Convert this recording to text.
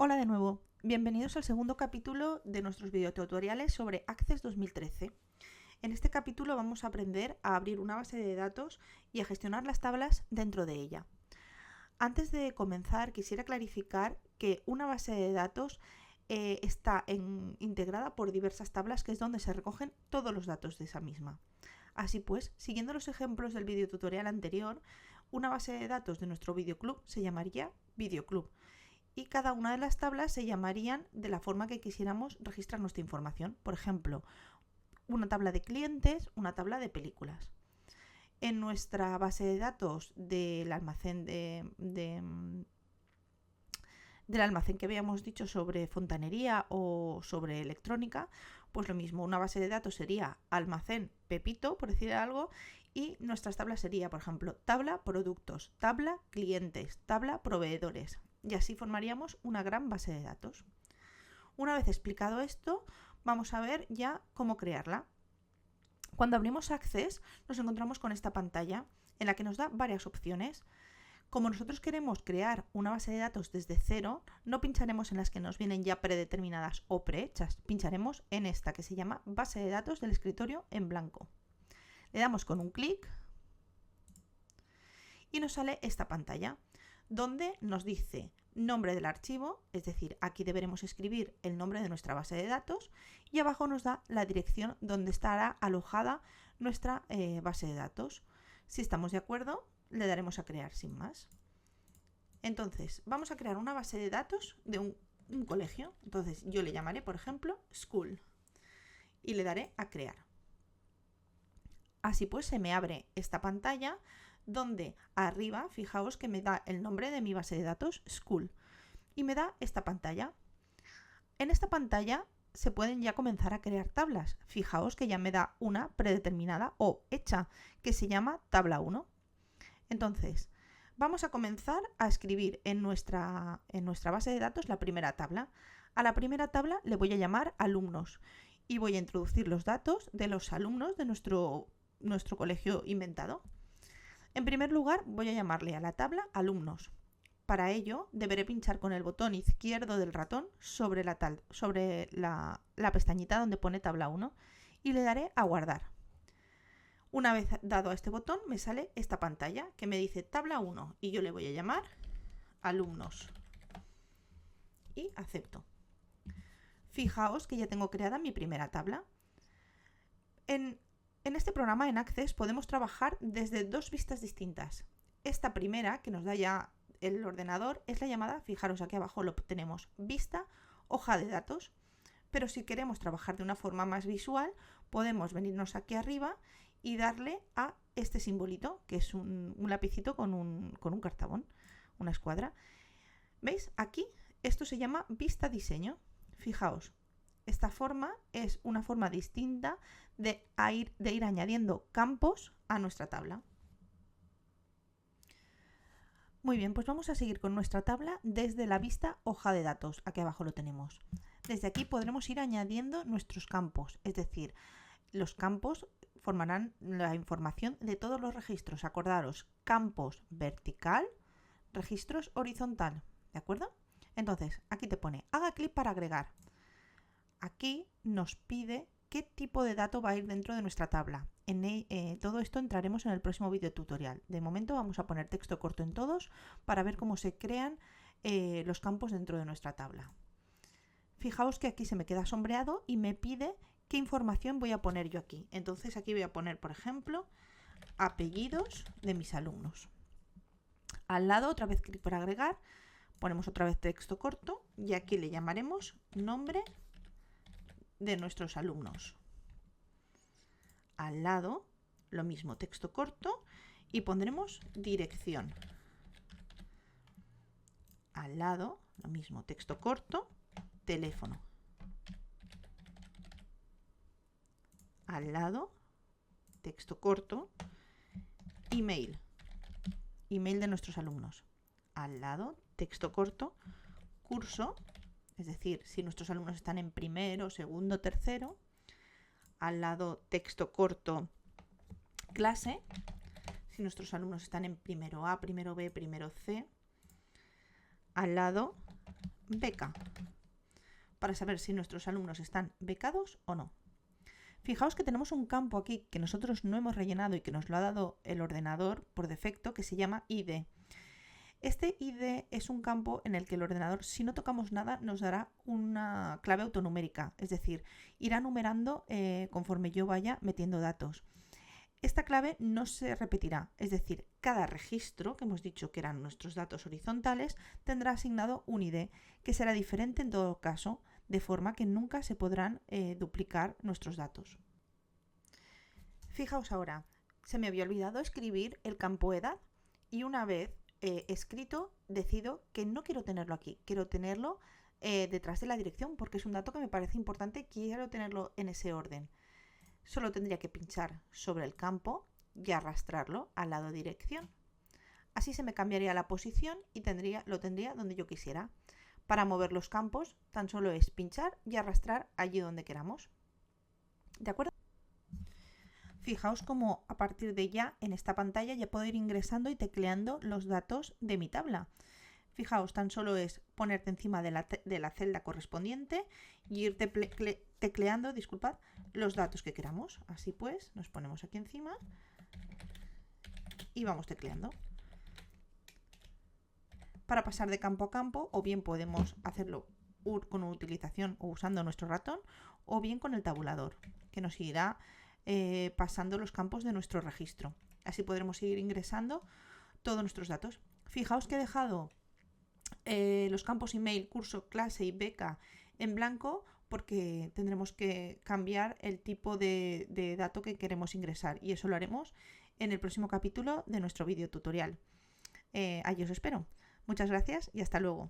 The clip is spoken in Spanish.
Hola de nuevo, bienvenidos al segundo capítulo de nuestros videotutoriales sobre Access 2013. En este capítulo vamos a aprender a abrir una base de datos y a gestionar las tablas dentro de ella. Antes de comenzar, quisiera clarificar que una base de datos está integrada por diversas tablas, que es donde se recogen todos los datos de esa misma. Así pues, siguiendo los ejemplos del videotutorial anterior, una base de datos de nuestro videoclub se llamaría videoclub y cada una de las tablas se llamarían de la forma que quisiéramos registrar nuestra información. Por ejemplo, una tabla de clientes, una tabla de películas. En nuestra base de datos del almacén del almacén que habíamos dicho sobre fontanería o sobre electrónica, pues lo mismo, una base de datos sería almacén Pepito, por decir algo, y nuestras tablas sería, por ejemplo, tabla productos, tabla clientes, tabla proveedores, y así formaríamos una gran base de datos. Una vez explicado esto, vamos a ver ya cómo crearla. Cuando abrimos Access, nos encontramos con esta pantalla en la que nos da varias opciones. Como nosotros queremos crear una base de datos desde cero, no pincharemos en las que nos vienen ya predeterminadas o prehechas. Pincharemos en esta que se llama base de datos del escritorio en blanco. Le damos con un clic y nos sale esta pantalla donde nos dice nombre del archivo, es decir, aquí deberemos escribir el nombre de nuestra base de datos, y abajo nos da la dirección donde estará alojada nuestra base de datos. Si estamos de acuerdo, le daremos a crear sin más. Entonces, vamos a crear una base de datos de un colegio. Entonces, yo le llamaré, por ejemplo, School, y le daré a crear. Así pues, se me abre esta pantalla donde arriba, fijaos que me da el nombre de mi base de datos, School, y me da esta pantalla. En esta pantalla se pueden ya comenzar a crear tablas. Fijaos que ya me da una predeterminada o hecha, que se llama tabla 1. Entonces, vamos a comenzar a escribir en nuestra base de datos la primera tabla. A la primera tabla le voy a llamar alumnos y voy a introducir los datos de los alumnos de nuestro colegio inventado. En primer lugar, voy a llamarle a la tabla alumnos. Para ello, deberé pinchar con el botón izquierdo del ratón sobre la pestañita donde pone tabla 1 y le daré a guardar. Una vez dado a este botón, me sale esta pantalla que me dice tabla 1 y yo le voy a llamar alumnos y acepto. Fijaos que ya tengo creada mi primera tabla. En este programa, en Access, podemos trabajar desde dos vistas distintas. Esta primera, que nos da ya el ordenador, es la llamada, fijaros aquí abajo lo tenemos, vista, hoja de datos. Pero si queremos trabajar de una forma más visual, podemos venirnos aquí arriba y darle a este simbolito, que es un lapicito con un cartabón, una escuadra. ¿Veis? Aquí esto se llama vista diseño. Fijaos, esta forma es una forma distinta de ir añadiendo campos a nuestra tabla. Muy bien, pues vamos a seguir con nuestra tabla desde la vista hoja de datos. Aquí abajo lo tenemos. Desde aquí podremos ir añadiendo nuestros campos, es decir, los campos formarán la información de todos los registros. Acordaros, campos vertical, registros horizontal, ¿de acuerdo? Entonces, aquí te pone, haga clic para agregar. Aquí nos pide qué tipo de dato va a ir dentro de nuestra tabla. Todo esto entraremos en el próximo video tutorial. De momento vamos a poner texto corto en todos para ver cómo se crean los campos dentro de nuestra tabla. Fijaos que aquí se me queda sombreado y me pide qué información voy a poner yo aquí. Entonces aquí voy a poner, por ejemplo, apellidos de mis alumnos. Al lado, otra vez clic para agregar, ponemos otra vez texto corto y aquí le llamaremos nombre de nuestros alumnos. Al lado, lo mismo, texto corto y pondremos dirección. Al lado, lo mismo, texto corto, teléfono. Al lado, texto corto, email, email de nuestros alumnos. Al lado, texto corto, curso, es decir, si nuestros alumnos están en primero, segundo, tercero. Al lado, texto corto, clase, si nuestros alumnos están en primero A, primero B, primero C. Al lado, beca, para saber si nuestros alumnos están becados o no. Fijaos que tenemos un campo aquí que nosotros no hemos rellenado y que nos lo ha dado el ordenador por defecto, que se llama ID. Este ID es un campo en el que el ordenador, si no tocamos nada, nos dará una clave autonumérica, es decir, irá numerando conforme yo vaya metiendo datos. Esta clave no se repetirá, es decir, cada registro, que hemos dicho que eran nuestros datos horizontales, tendrá asignado un ID, que será diferente en todo caso, de forma que nunca se podrán duplicar nuestros datos. Fijaos ahora, se me había olvidado escribir el campo edad y una vez escrito decido que no quiero tenerlo aquí, quiero tenerlo detrás de la dirección porque es un dato que me parece importante, quiero tenerlo en ese orden. Solo tendría que pinchar sobre el campo y arrastrarlo al lado dirección. Así se me cambiaría la posición y lo tendría donde yo quisiera. Para mover los campos tan solo es pinchar y arrastrar allí donde queramos. ¿De acuerdo? Fijaos cómo a partir de ya en esta pantalla ya puedo ir ingresando y tecleando los datos de mi tabla. Fijaos, tan solo es ponerte encima de la celda correspondiente y ir tecleando, los datos que queramos. Así pues, nos ponemos aquí encima y vamos tecleando. Para pasar de campo a campo, o bien podemos hacerlo con utilización o usando nuestro ratón, o bien con el tabulador, que nos irá pasando los campos de nuestro registro. Así podremos seguir ingresando todos nuestros datos. Fijaos que he dejado los campos email, curso, clase y beca en blanco porque tendremos que cambiar el tipo de dato que queremos ingresar y eso lo haremos en el próximo capítulo de nuestro vídeo tutorial. Allí os espero. Muchas gracias y hasta luego.